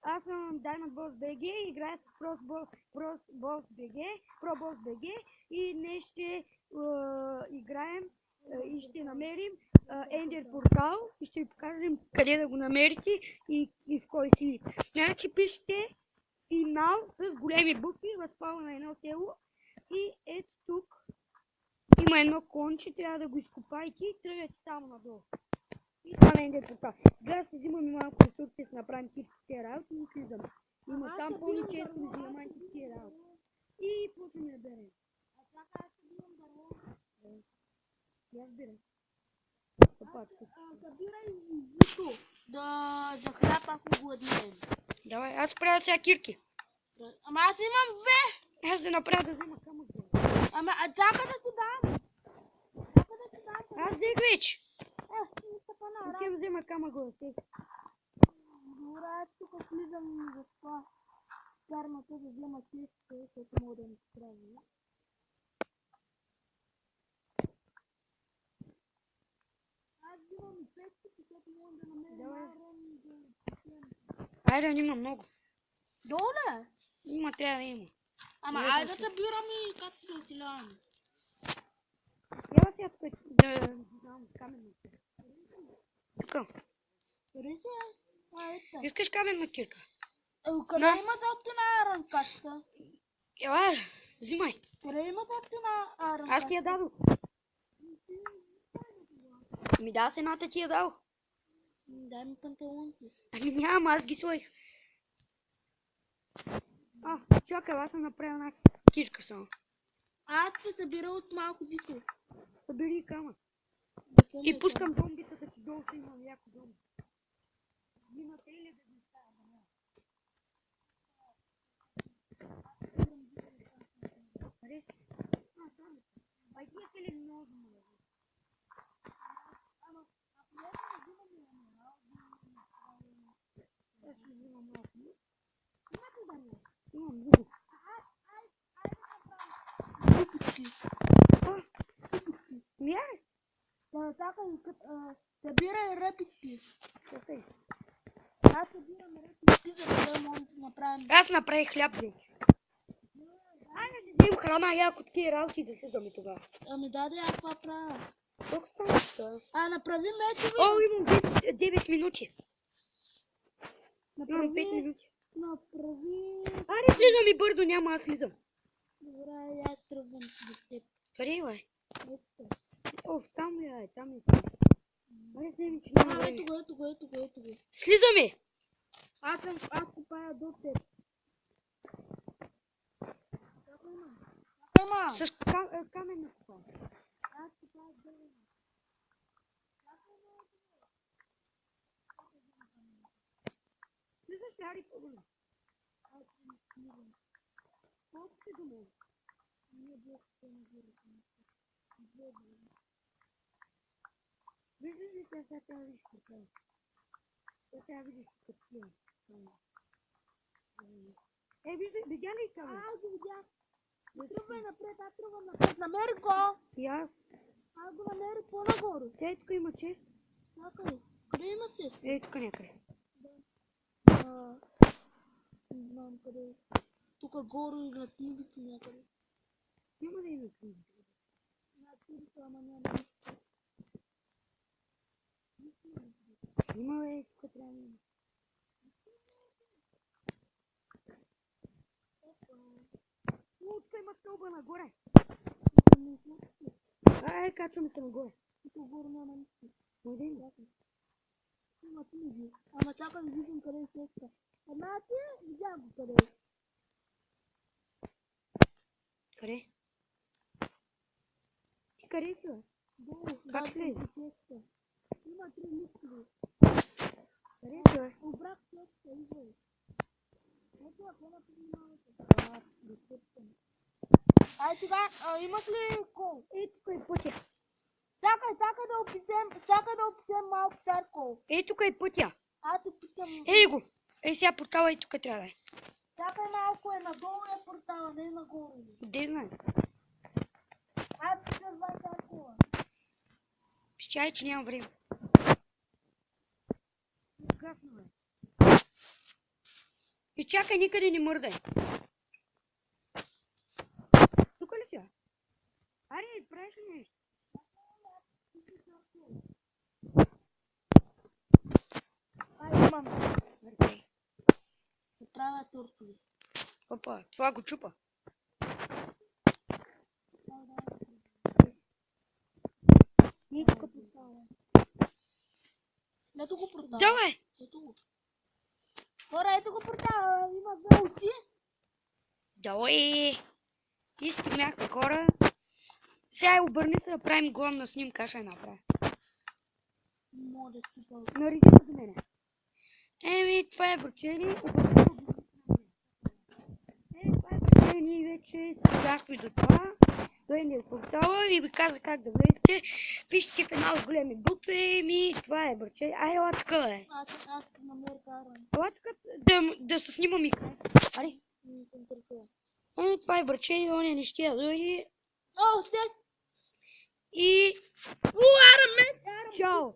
Аз съм Diamond Boss BG, играя с Pro Boss BG и днес ще играем и ще намерим Ender портал и ще ви покажем къде да го намерите и в кой си. Значи пишете финал с големи букви в спала на едно село и ето тук има едно конче, трябва да го изкопайте и тръгвате само надолу. И това е Ender портал. Сега се взимаме малко ресурси, да направим всички работи и слизаме. Има там пълни често диамантите работи. И почваме да берем. А сега аз ще бием дърво. Я берем. Събирай жито за хляб, ако гладнеем. Давай, аз правя сега кирки. Ама аз имам две. Аз да направя да взема камък. Ама чакай да ти дам. Аз взех вече. Стъпана, Отивам взема камък го. добре, аз тук слизам в това фермата да взема често, защото мога да не се прави. Аз взимам петки, защото мога да намеря айрон и да... Айрон има много. Доле? Има, трябва да има. Ама айде да събирам и както да оцеляваме. Ява сега тук да знам каменна кирка. Тук. Къде си е? Ето. Искаш каменна кирка? Къде има златина айрон качета? Ява, взимай. Къде има златина айрон Аз ти я дадох. Ми да, с едната ти я дадох. Дай ми панталонки. Ами нямам, аз ги сложих. Чакай, аз съм направил една кирка само. Аз се събира от малко дисо. Събери камък. И пускам зомбитата ти долу, ще имам яко зомби. Имате ли да ги става? Къде си? Там. А имате ли много? Ама, ако не взимам минерал, аз ще взимам малко. Имате да не? Имам много. Мяй? Събирай репички. Чакай. Аз събирам репички, за да можем да направим. Аз направих хляб вече. Айде да взимам храна, яко такива работи да слизаме тогава. Ами даде, аз това правя. Колко стана това? Направи мечове. О, имам 9 минути. Имам 5 минути. Направи. Айде слизам и бързо, няма аз слизам. Добре, аз тръгвам с теб. Къде бе? Ето. О, там е, там е. Айде вземи, че няма време. Ето го. Слизаме! Аз копая до теб. Ема. С каменна копа. Аз копая дървена. Слизаш ли, Ари, по-голям? Аз не слизам. Колко си до мен? Ние блоките не вирусим. Виждаш ли сега трябва видиш какво? Сега видиш какво е. Видя ли камен? Аз го видях. Тръгвай напред, аз тръгвам напред. Намери го! И аз. Аз го намерих по-нагоре. Сега тук има чест. Чакай. Къде има сест? Ей, тук някъде. Не знам къде. Тук горе и на книгите някъде. Няма да има книги. На книгите, ама няма. Има, бе, тук трябва да има. Тук има стълба нагоре. Качваме се нагоре. Тук горе няма нищо. Може има. Има книги. Ама чакай да видим къде е сеста. Ама ти видях го къде е. Къде? Ти къде си, бе? Долу. Как слезе? Има 3 листове. Къде си, бе? Обрах сеста, идвай. Ето, ако напълни малко. Да септам. Ай, сега, имаш ли кол? Ей, тук е пътя. Чакай да описем малко църкол. Ей, тук е пътя. Аз те питам. Ей го! Ей, сега портала и тук трябва да е. Чакай малко, е надолу е портала, не е нагоре. Де знае? Аз ти казва църкола. Чай, че нямам време. Гасно, бе. И чакай, никъде не мърдай. Тук ли си? Аре, правиш ли нещо? Ай, имам. Окей. Се правя тортови. Опа, това го чупа. Ето го портала. Ето го портала. Давай! Ето го. Хора, ето го портала. Има две очи. Давай! И стигнахме хора. Сега обърни се да правим главна снимка, ще я направя. Може да си пълна. Нарича за мене. Еми, това е Бручели. Това е Бручели. Ние вече стигнахме до това. До Ендер портала и ви каза как да влезете. Пишете в една от големи букви. Еми, това е Бручели. Ай, ела тук, бе. Аз намеря каран. Ела тук да се снимам и край. Ари. Не се интересува. Еми, това е Бручели. Оня не ще я дойде. О, след! И... Чао!